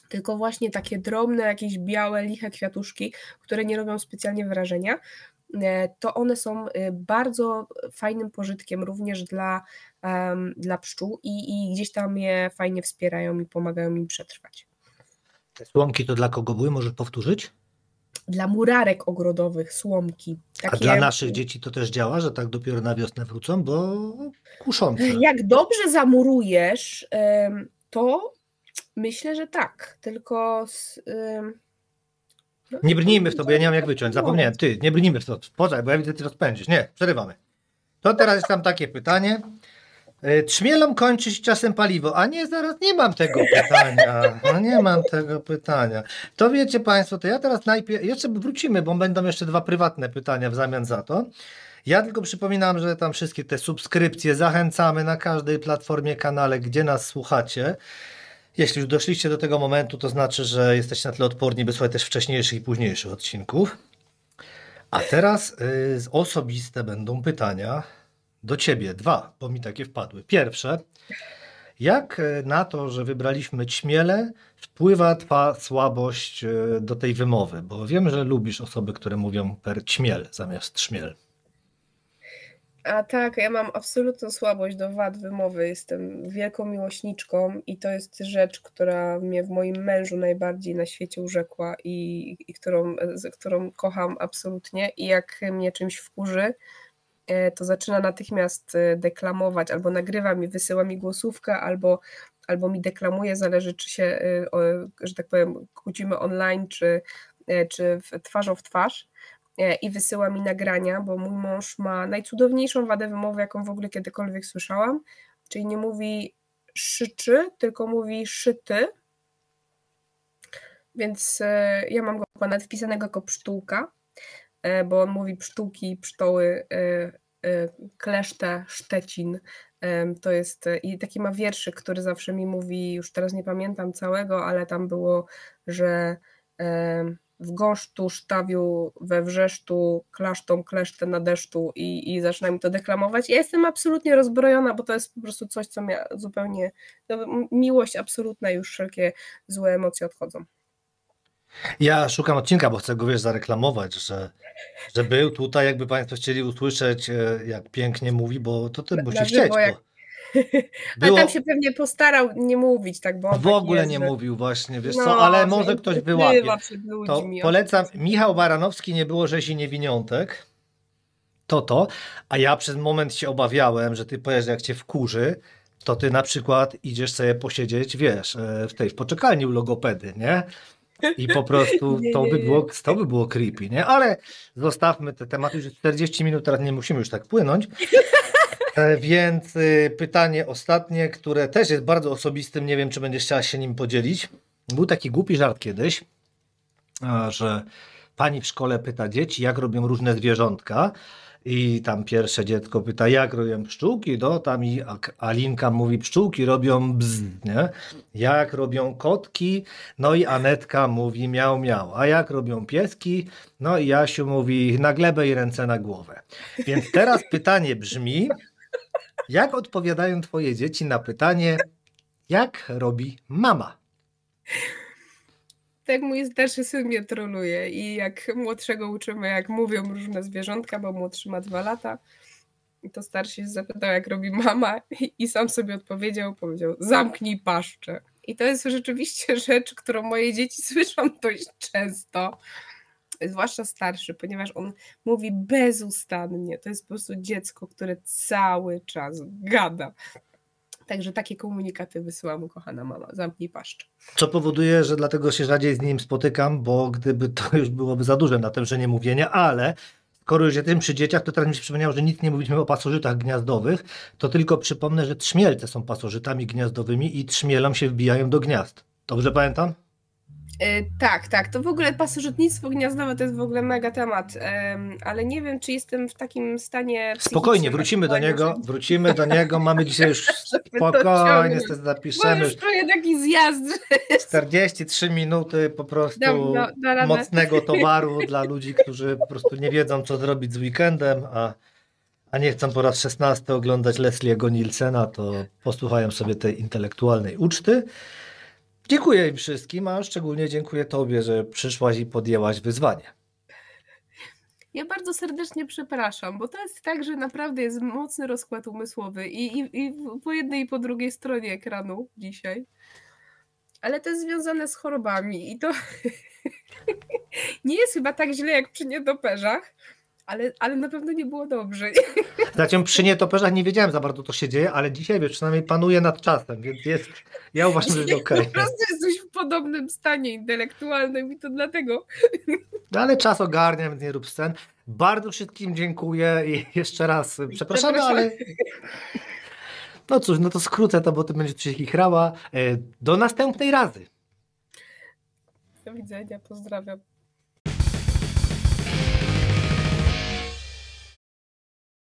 tylko właśnie takie drobne, jakieś białe, liche kwiatuszki, które nie robią specjalnie wrażenia, to one są bardzo fajnym pożytkiem również dla pszczół i gdzieś tam je fajnie wspierają i pomagają im przetrwać. Te słomki to dla kogo były? Możesz powtórzyć? Dla murarek ogrodowych słomki. A dla naszych dzieci to też działa, że tak dopiero na wiosnę wrócą, bo kuszące. Jak dobrze zamurujesz, to myślę, że tak, tylko nie brnijmy w to, bo ja nie mam jak wyciąć, zapomniałem. Ty, nie brnijmy w to, poczekaj, bo ja widzę, ty rozpędzisz. Nie, przerywamy. To teraz jest tam takie pytanie, Trzmielom kończy się czasem paliwo, a nie, zaraz nie mam tego pytania. No nie mam tego pytania. To wiecie Państwo, to ja teraz najpierw, jeszcze wrócimy, bo będą jeszcze 2 prywatne pytania w zamian za to. Ja tylko przypominam, że tam wszystkie te subskrypcje zachęcamy na każdej platformie, kanale, gdzie nas słuchacie. Jeśli już doszliście do tego momentu, to znaczy, że jesteście na tyle odporni, by słuchać też wcześniejszych i późniejszych odcinków. A teraz osobiste będą pytania do Ciebie. 2, bo mi takie wpadły. Pierwsze, jak na to, że wybraliśmy ćmiele, wpływa Twa słabość do tej wymowy? Bo wiem, że lubisz osoby, które mówią per ćmiel zamiast trzmiel. A tak, ja mam absolutną słabość do wad wymowy. Jestem wielką miłośniczką i to jest rzecz, która mnie w moim mężu najbardziej na świecie urzekła i którą kocham absolutnie. I jak mnie czymś wkurzy, to zaczyna natychmiast deklamować, albo nagrywa mi, wysyła mi głosówkę, albo mi deklamuje, zależy czy się, że tak powiem, kłócimy online, czy twarzą w twarz. I wysyła mi nagrania, bo mój mąż ma najcudowniejszą wadę wymowy, jaką w ogóle kiedykolwiek słyszałam, czyli nie mówi szyczy, tylko mówi szyty, więc ja mam go nawet wpisanego jako pszczółka, bo on mówi pszczółki, pszczoły, kleszcze, Szczecin, to jest, i taki ma wierszyk, który zawsze mi mówi, już teraz nie pamiętam całego, ale tam było, że w gąszczu, sztawiu, we wrzeszczu, klaszczą, kleszcze na deszczu i zaczyna mi to deklamować. Ja jestem absolutnie rozbrojona, bo to jest po prostu coś, co mnie zupełnie, miłość absolutna, już wszelkie złe emocje odchodzą. Ja szukam odcinka, bo chcę go, wiesz, zareklamować, że był tutaj, jakby Państwo chcieli usłyszeć, jak pięknie mówi, bo to musisz chcieć. Ale tam się pewnie postarał nie mówić, tak, bo w ogóle jest, nie mówił właśnie, wiesz no, co, ale może ktoś wyłapie. To ludźmi, polecam, Michał Baranowski, Nie było rzezi niewiniątek, a ja przez moment się obawiałem, że ty powiesz, jak cię wkurzy, to ty na przykład idziesz sobie posiedzieć, wiesz, w poczekalni u logopedy, nie? I po prostu to by było creepy, nie? Ale zostawmy te tematy, już 40 minut, teraz nie musimy już tak płynąć. Więc pytanie ostatnie, które też jest bardzo osobistym, nie wiem, czy będziesz chciała się nim podzielić. Był taki głupi żart kiedyś, że pani w szkole pyta dzieci, jak robią różne zwierzątka. I tam pierwsze dziecko pyta, jak robią pszczółki, tam i Alinka mówi, pszczółki robią bzz, nie? Jak robią kotki, no i Anetka mówi miał, miał. A jak robią pieski, no i Jasiu mówi na glebę i ręce na głowę. Więc teraz pytanie brzmi, jak odpowiadają twoje dzieci na pytanie, jak robi mama? Tak, mój starszy syn mnie troluje i jak młodszego uczymy, jak mówią różne zwierzątka, bo młodszy ma 2 lata, to starszy się zapytał, jak robi mama i sam sobie powiedział, zamknij paszczę. I to jest rzeczywiście rzecz, którą moje dzieci słyszą dość często, zwłaszcza starszy, ponieważ on mówi bezustannie. To jest po prostu dziecko, które cały czas gada. Także takie komunikaty wysyłam, kochana mama, zamknij paszczę. Co powoduje, że dlatego się rzadziej z nim spotykam, bo gdyby to już byłoby za duże na tymże mówienie, ale skoro już jestem przy dzieciach, to teraz mi się przypomniało, że nic nie mówiliśmy o pasożytach gniazdowych, to tylko przypomnę, że trzmielce są pasożytami gniazdowymi i trzmielom się wbijają do gniazd. Dobrze pamiętam? Tak. To w ogóle pasożytnictwo gniazdowe to jest w ogóle mega temat, ale nie wiem, czy jestem w takim stanie. Spokojnie, wrócimy do niego. Mamy dzisiaj już spokojnie, zapiszemy. Bo już trochę taki zjazd. 43 minuty po prostu mocnego towaru dla ludzi, którzy po prostu nie wiedzą, co zrobić z weekendem, a nie chcą po raz 16 oglądać Leslie'ego Nielsena, to posłuchają sobie tej intelektualnej uczty. Dziękuję im wszystkim, a szczególnie dziękuję Tobie, że przyszłaś i podjęłaś wyzwanie. Ja bardzo serdecznie przepraszam, bo to jest tak, że naprawdę jest mocny rozkład umysłowy i po jednej i po drugiej stronie ekranu dzisiaj. Ale to jest związane z chorobami i to nie jest chyba tak źle jak przy nietoperzach, ale na pewno nie było dobrze. Znaczy przy nietoperzach nie wiedziałem za bardzo, co się dzieje, ale dzisiaj wiesz, przynajmniej panuję nad czasem, więc ja uważam, że jest okej. Po prostu jesteś w podobnym stanie intelektualnym i to dlatego. No ale czas ogarnia, więc nie rób scen. Bardzo wszystkim dziękuję i jeszcze raz przepraszamy, ale No cóż, no to skrócę to, bo ty będziesz tu się chichrała. Do następnej razy. Do widzenia, pozdrawiam.